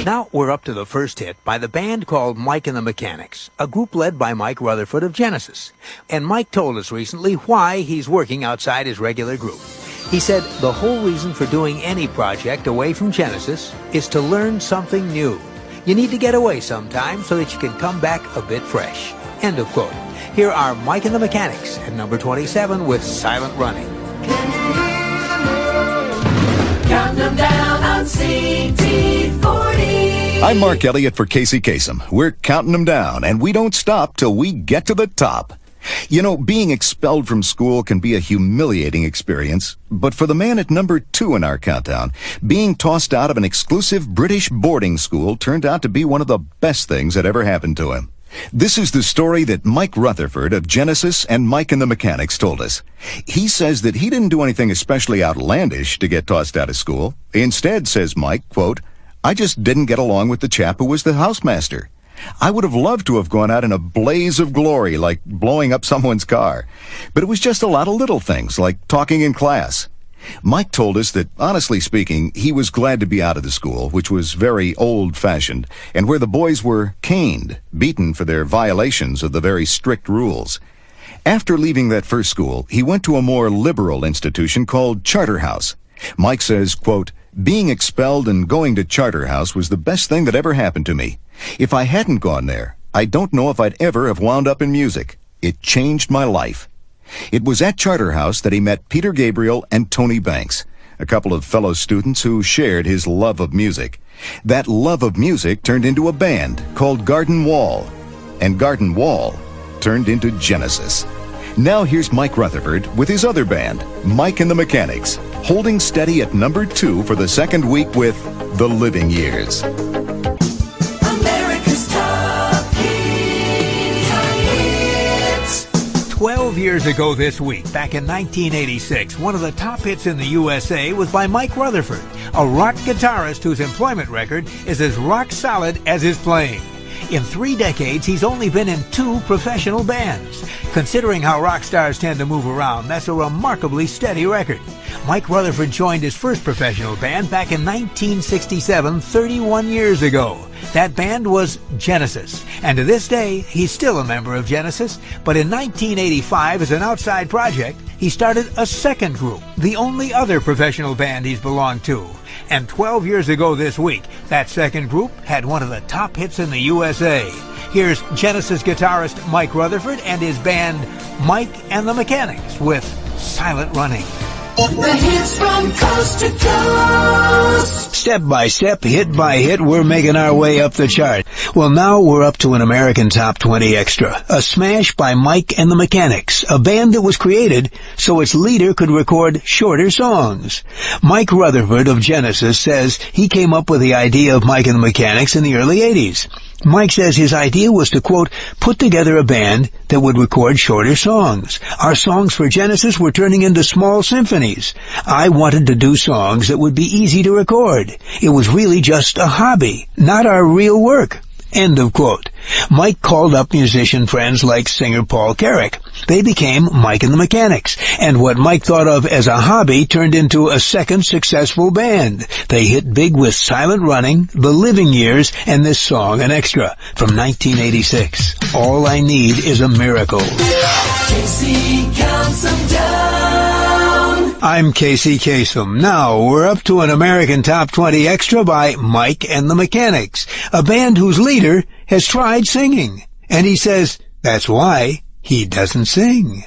Now we're up to the first hit by the band called Mike and the Mechanics, a group led by Mike Rutherford of Genesis. And Mike told us recently why he's working outside his regular group. He said the whole reason for doing any project away from Genesis is to learn something new. You need to get away sometime so that you can come back a bit fresh. End of quote. Here are Mike and the Mechanics at number 27 with Silent Running. Count them down on CT40. I'm Mark Elliott for Kasem. We're counting them down, and we don't stop till we get to the top. You know, being expelled from school can be a humiliating experience, but for the man at number 2 in our countdown, being tossed out of an exclusive British boarding school turned out to be one of the best things that ever happened to him. This is the story that Mike Rutherford of Genesis and Mike and the Mechanics told us. He says that he didn't do anything especially outlandish to get tossed out of school. Instead, says Mike, quote, I just didn't get along with the chap who was the housemaster. I would have loved to have gone out in a blaze of glory, like blowing up someone's car. But it was just a lot of little things, like talking in class. Mike told us that, honestly speaking, he was glad to be out of the school, which was very old-fashioned, and where the boys were caned, beaten for their violations of the very strict rules. After leaving that first school, he went to a more liberal institution called Charterhouse. Mike says, quote, being expelled and going to Charterhouse was the best thing that ever happened to me. If I hadn't gone there, I don't know if I'd ever have wound up in music. It changed my life. It was at Charterhouse that he met Peter Gabriel and Tony Banks, a couple of fellow students who shared his love of music. That love of music turned into a band called Garden Wall, and Garden Wall turned into Genesis. Now here's Mike Rutherford with his other band, Mike and the Mechanics, holding steady at number 2 for the second week with The Living Years. America's Top Hits. 12 years ago this week, back in 1986, one of the top hits in the USA was by Mike Rutherford, a rock guitarist whose employment record is as rock solid as his playing. In 3 decades, he's only been in 2 professional bands. Considering how rock stars tend to move around, that's a remarkably steady record. Mike Rutherford joined his first professional band back in 1967, 31 years ago. That band was Genesis, and to this day, he's still a member of Genesis. But in 1985, as an outside project, he started a second group, the only other professional band he's belonged to. And 12 years ago this week, that second group had one of the top hits in the USA. Here's Genesis guitarist Mike Rutherford and his band Mike and the Mechanics with Silent Running. The hits from coast to coast. Step by step, hit by hit, we're making our way up the chart. Well, now we're up to an American Top 20 Extra, a smash by Mike and the Mechanics, a band that was created so its leader could record shorter songs. Mike Rutherford of Genesis says he came up with the idea of Mike and the Mechanics in the early 80s. Mike says his idea was to, quote, put together a band that would record shorter songs. Our songs for Genesis were turning into small symphonies. I wanted to do songs that would be easy to record. It was really just a hobby, not our real work. End of quote. Mike called up musician friends like singer Paul Carrick. They became Mike and the Mechanics, and what Mike thought of as a hobby turned into a second successful band. They hit big with Silent Running, The Living Years, and this song, an extra, from 1986. All I Need Is a Miracle. Casey counts them down. I'm Kasem. Now we're up to an American Top 20 Extra by Mike and the Mechanics, a band whose leader has tried singing. And he says that's why he doesn't sing.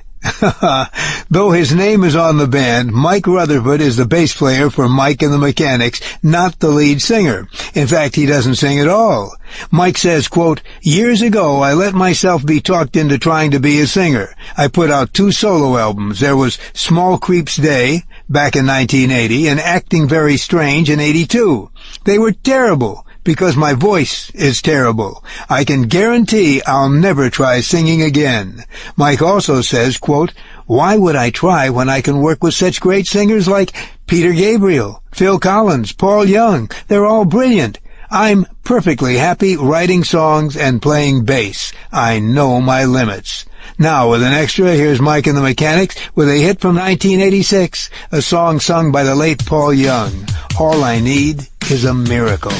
Though his name is on the band, Mike Rutherford is the bass player for Mike and the Mechanics, not the lead singer. In fact, he doesn't sing at all. Mike says, quote, years ago, I let myself be talked into trying to be a singer. I put out 2 solo albums. There was Small Creeps Day back in 1980 and Acting Very Strange in 82. They were terrible because my voice is terrible. I can guarantee I'll never try singing again. Mike also says, quote, why would I try when I can work with such great singers like Peter Gabriel, Phil Collins, Paul Young? They're all brilliant. I'm perfectly happy writing songs and playing bass. I know my limits. Now, with an extra, here's Mike and the Mechanics with a hit from 1986, a song sung by the late Paul Young. All I Need Is a Miracle.